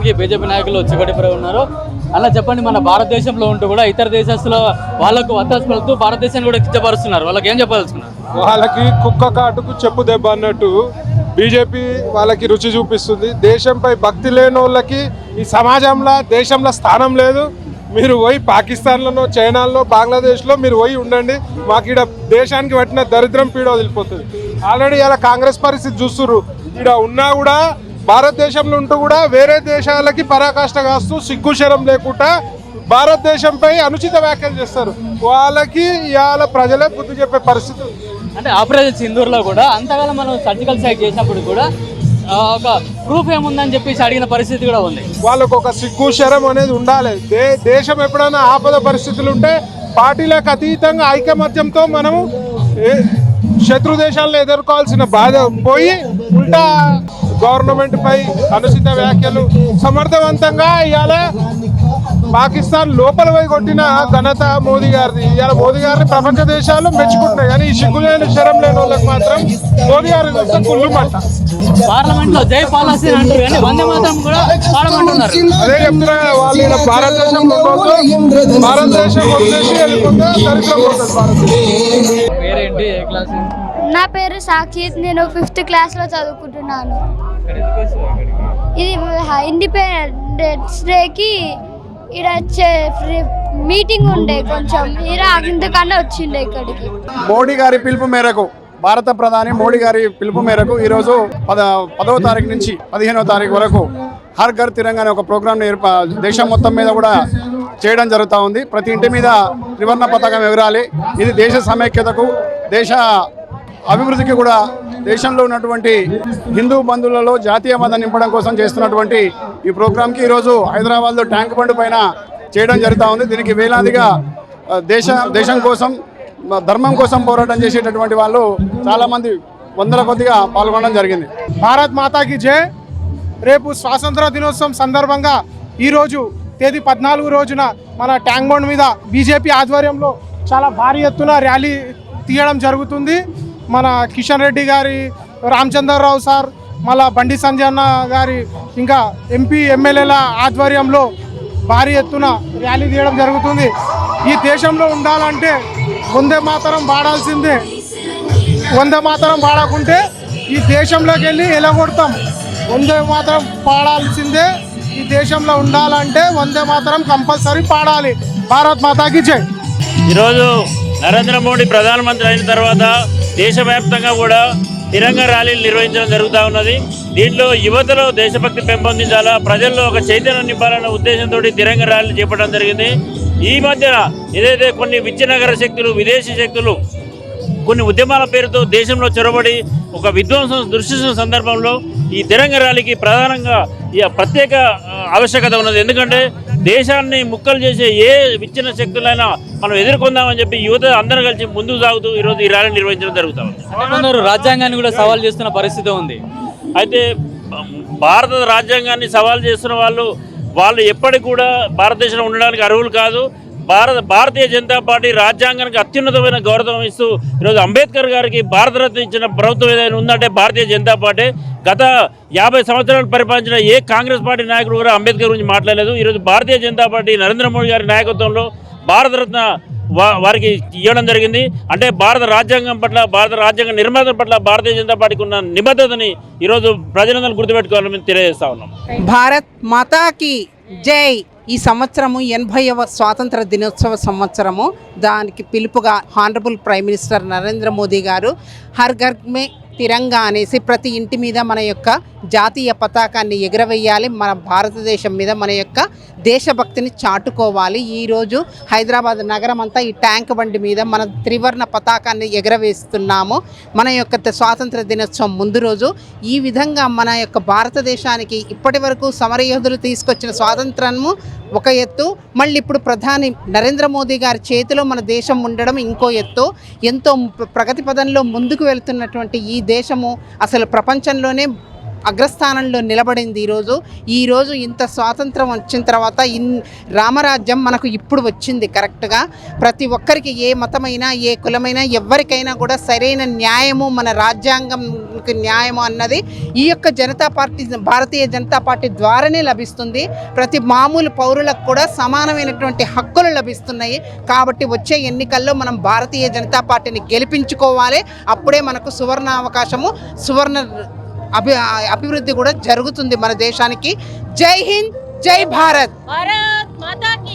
BJP నాయకులు చిక్కటిపై ఉన్నారు. అలా చెప్పండి, మన భారతదేశంలో ఉంటూ కూడా ఇతర దేశస్తుల వాళ్ళకు వత్తాసు పలుకుతూ భారతదేశాన్ని కూడా కించపరుస్తున్నారు. వాళ్ళకి ఏం చెప్పాల్సుకున్నారు? వాళ్ళకి కుక్క కాటుకు చెప్పు దెబ్బ అన్నట్టు బీజేపీ వాళ్ళకి రుచి చూపిస్తుంది. దేశంపై భక్తి లేని వాళ్ళకి ఈ సమాజంలో దేశంలో స్థానం లేదు. మీరు పోయి పాకిస్తాన్లోనో చైనాలో బంగ్లాదేశ్లో మీరు పోయి ఉండండి, మాకు ఇక్కడ దేశానికి పట్టిన దరిద్రం పీడ వదిలిపోతుంది. ఆల్రెడీ ఇలా కాంగ్రెస్ పరిస్థితి చూస్తున్నారు. ఇక్కడ ఉన్నా కూడా భారతదేశంలో ఉంటూ కూడా వేరే దేశాలకి పరాకాష్ట కాస్తూ సిగ్గుశరం లేకుండా భారతదేశంపై అనుచిత వ్యాఖ్యలు చేస్తారు. వాళ్ళకి ఇవాళ ప్రజలే బుద్ధి చెప్పే పరిస్థితి. అంటే ఆపరేషన్ సింధూర్లో కూడా అంతకాలం మనం సర్జికల్ స్ట్రైక్ చేసినప్పుడు కూడా ఒక ప్రూఫ్ ఏముందని చెప్పేసి అడిగిన పరిస్థితి కూడా ఉంది. వాళ్ళకు ఒక సిగ్గుశరం అనేది ఉండాలి. దేశం ఎప్పుడైనా ఆపద పరిస్థితులు ఉంటే పార్టీలకు అతీతంగా ఐకమత్యంతో మనము శత్రు దేశాలను ఎదుర్కోవాల్సిన బాధ పోయి ఉల్టా గవర్నమెంట్ పై అనుచిత వ్యాఖ్యలు సమర్థవంతంగా ఇవాళ పాకిస్తాన్ లోపల పోయి కొట్టిన ఘనత మోదీ గారిది. ఇవాళ మోదీ గారిని ప్రపంచ దేశాలు మెచ్చుకుంటున్నాయి. కానీ ఈ సిగ్గులేని శరం లేని వాళ్ళకి మాత్రం మోదీ గారి కుళ్ళు మంట. పార్లమెంట్ లో జై పాలసీ అంటారు కానీ వందే మాత్రం కూడా పాడమంటున్నారు. అదే చెప్తున్నా, వాళ్ళు ఇలా భారతదేశంలో భారతదేశం వచ్చేసి వెళ్ళిపోతే దరిద్రం పోతుంది భారతదేశం. పేరేంటి, ఏ క్లాస్? నా పేరు సాక్షిత్. నేను 5th క్లాస్లో చదువుకుంటున్నాను. ఇది ఇండిపెండెన్స్ డేకి ఇక్కడ మీటింగ్ ఉండే, కొంచెం అందుకనే వచ్చిండే ఇక్కడికి. మోడీ గారి పిలుపు మేరకు, భారత ప్రధాని మోడీ గారి పిలుపు మేరకు ఈరోజు 10వ తారీఖు నుంచి 15వ తారీఖు వరకు హర్ ఘర్ తిరంగా అనే ఒక ప్రోగ్రామ్ని దేశం మొత్తం మీద కూడా చేయడం జరుగుతూ ఉంది. ప్రతి ఇంటి మీద త్రివర్ణ పతాకం ఎగరాలి. ఇది దేశ సమైక్యతకు, దేశ అభివృద్ధికి కూడా, దేశంలో ఉన్నటువంటి హిందూ బంధువులలో జాతీయ మతం నింపడం కోసం చేస్తున్నటువంటి ఈ ప్రోగ్రాంకి ఈరోజు హైదరాబాద్లో ట్యాంక్ బండ్ పైన చేయడం జరుగుతూ ఉంది. దీనికి వేలాదిగా దేశం కోసం, ధర్మం కోసం పోరాటం చేసేటటువంటి వాళ్ళు చాలామంది వందల కొద్దిగా పాల్గొనడం జరిగింది. భారత్ మాతాకి జై. రేపు స్వాతంత్ర దినోత్సవం సందర్భంగా ఈరోజు తేదీ 14 రోజున మన ట్యాంక్ బండ్ మీద బీజేపీ ఆధ్వర్యంలో చాలా భారీ ఎత్తున ర్యాలీ తీయడం జరుగుతుంది. మన కిషన్ రెడ్డి గారి, రామచంద్రరావు సార్, మళ్ళా బండి సంజయ్ అన్న గారి, ఇంకా ఎంపీ ఎమ్మెల్యేల ఆధ్వర్యంలో భారీ ఎత్తున ర్యాలీ తీయడం జరుగుతుంది. ఈ దేశంలో ఉండాలంటే వందే మాతరం పాడాల్సిందే. వందే మాతరం పాడకుంటే ఈ దేశంలోకి వెళ్ళి ఎలగొడతాం. వందే మాతరం పాడాల్సిందే. ఈ దేశంలో ఉండాలంటే వందే మాతరం కంపల్సరీ పాడాలి. భారత్ మాతాకి జై. ఈరోజు నరేంద్ర మోడీ ప్రధానమంత్రి అయిన తర్వాత దేశవ్యాప్తంగా కూడా తిరంగా ర్యాలీలు నిర్వహించడం జరుగుతూ ఉన్నది. దీంట్లో యువతలో దేశభక్తి పెంపొందించాలా, ప్రజల్లో ఒక చైతన్యం నింపాలన్న ఉద్దేశంతో తిరంగా ర్యాలీలు చేపట్టడం జరిగింది. ఈ మధ్యన ఏదైతే కొన్ని విచ్ఛిన్నకర శక్తులు, విదేశీ శక్తులు కొన్ని ఉద్యమాల పేరుతో దేశంలో చొరబడి ఒక విధ్వంసం దృష్టిస్తున్న సందర్భంలో ఈ తిరంగా ర్యాలీకి ప్రధానంగా ప్రత్యేక ఆవశ్యకత ఉన్నది. ఎందుకంటే దేశాన్ని ముక్కలు చేసే ఏ విచ్ఛిన్న శక్తులైనా మనం ఎదుర్కొందామని చెప్పి యువత అందరూ కలిసి ముందుకు సాగుతూ ఈరోజు ఈ ర్యాలీ నిర్వహించడం జరుగుతుంది. రాజ్యాంగాన్ని కూడా సవాల్ చేస్తున్న పరిస్థితి ఉంది. అయితే భారత రాజ్యాంగాన్ని సవాల్ చేస్తున్న వాళ్ళు ఎప్పటికి కూడా భారతదేశంలో ఉండడానికి అర్హులు కాదు. భారతీయ జనతా పార్టీ రాజ్యాంగానికి అత్యున్నతమైన గౌరవం ఇస్తూ ఈరోజు అంబేద్కర్ గారికి భారతరత్న ఇచ్చిన ప్రభుత్వం ఏదైనా ఉందంటే భారతీయ జనతా పార్టీ. గత 50 సంవత్సరాలు పరిపాలించిన ఏ కాంగ్రెస్ పార్టీ నాయకుడు కూడా అంబేద్కర్ గురించి మాట్లాడలేదు. ఈరోజు భారతీయ జనతా పార్టీ నరేంద్ర మోడీ గారి నాయకత్వంలో భారతరత్న వారికి ఇవ్వడం జరిగింది. అంటే భారత రాజ్యాంగం పట్ల, భారత రాజ్యాంగ నిర్మాత పట్ల భారతీయ జనతా పార్టీకి ఉన్న నిబద్ధతని ఈరోజు ప్రజలందరూ గుర్తుపెట్టుకోవాలని తెలియజేస్తా ఉన్నాం. భారత్ మాతాకి జై. ఈ సంవత్సరము 80వ స్వాతంత్ర దినోత్సవ సంవత్సరము. దానికి పిలుపుగా honourable prime minister Narendra Modi గారు హర్ ఘర్ మే తిరంగా అనేసి ప్రతి ఇంటి మీద మన యొక్క జాతీయ పతాకాన్ని ఎగరవేయాలి. మన భారతదేశం మీద మన యొక్క దేశభక్తిని చాటుకోవాలి. ఈరోజు హైదరాబాద్ నగరం అంతా ఈ ట్యాంక్ బండి మీద మన త్రివర్ణ పతాకాన్ని ఎగరవేస్తున్నాము. మన యొక్క స్వాతంత్ర దినోత్సవం ముందు రోజు ఈ విధంగా మన యొక్క భారతదేశానికి ఇప్పటి వరకు సమరయోధులు తీసుకొచ్చిన స్వాతంత్రము ఒక ఎత్తు, మళ్ళీ ఇప్పుడు ప్రధాని నరేంద్ర మోదీ గారి చేతిలో మన దేశం ఉండడం ఇంకో ఎత్తు. ఎంతో ప్రగతి పదంలో ముందుకు వెళ్తున్నటువంటి ఈ దేశము అసలు ప్రపంచంలోనే అగ్రస్థానంలో నిలబడింది. ఈరోజు ఇంత స్వాతంత్రం వచ్చిన తర్వాత రామరాజ్యం మనకు ఇప్పుడు వచ్చింది. కరెక్ట్గా ప్రతి ఒక్కరికి ఏ మతమైనా ఏ కులమైనా ఎవరికైనా కూడా సరైన న్యాయము మన రాజ్యాంగంకి న్యాయము అన్నది ఈ యొక్క భారతీయ జనతా పార్టీ ద్వారానే లభిస్తుంది. ప్రతి మామూలు పౌరులకు కూడా సమానమైనటువంటి హక్కులు లభిస్తున్నాయి. కాబట్టి వచ్చే ఎన్నికల్లో మనం భారతీయ జనతా పార్టీని గెలిపించుకోవాలి. అప్పుడే మనకు సువర్ణ అవకాశము అభివృద్ధి కూడా జరుగుతుంది మన దేశానికి. జై హింద్, జై భారత్. భారత్ మాతా కీ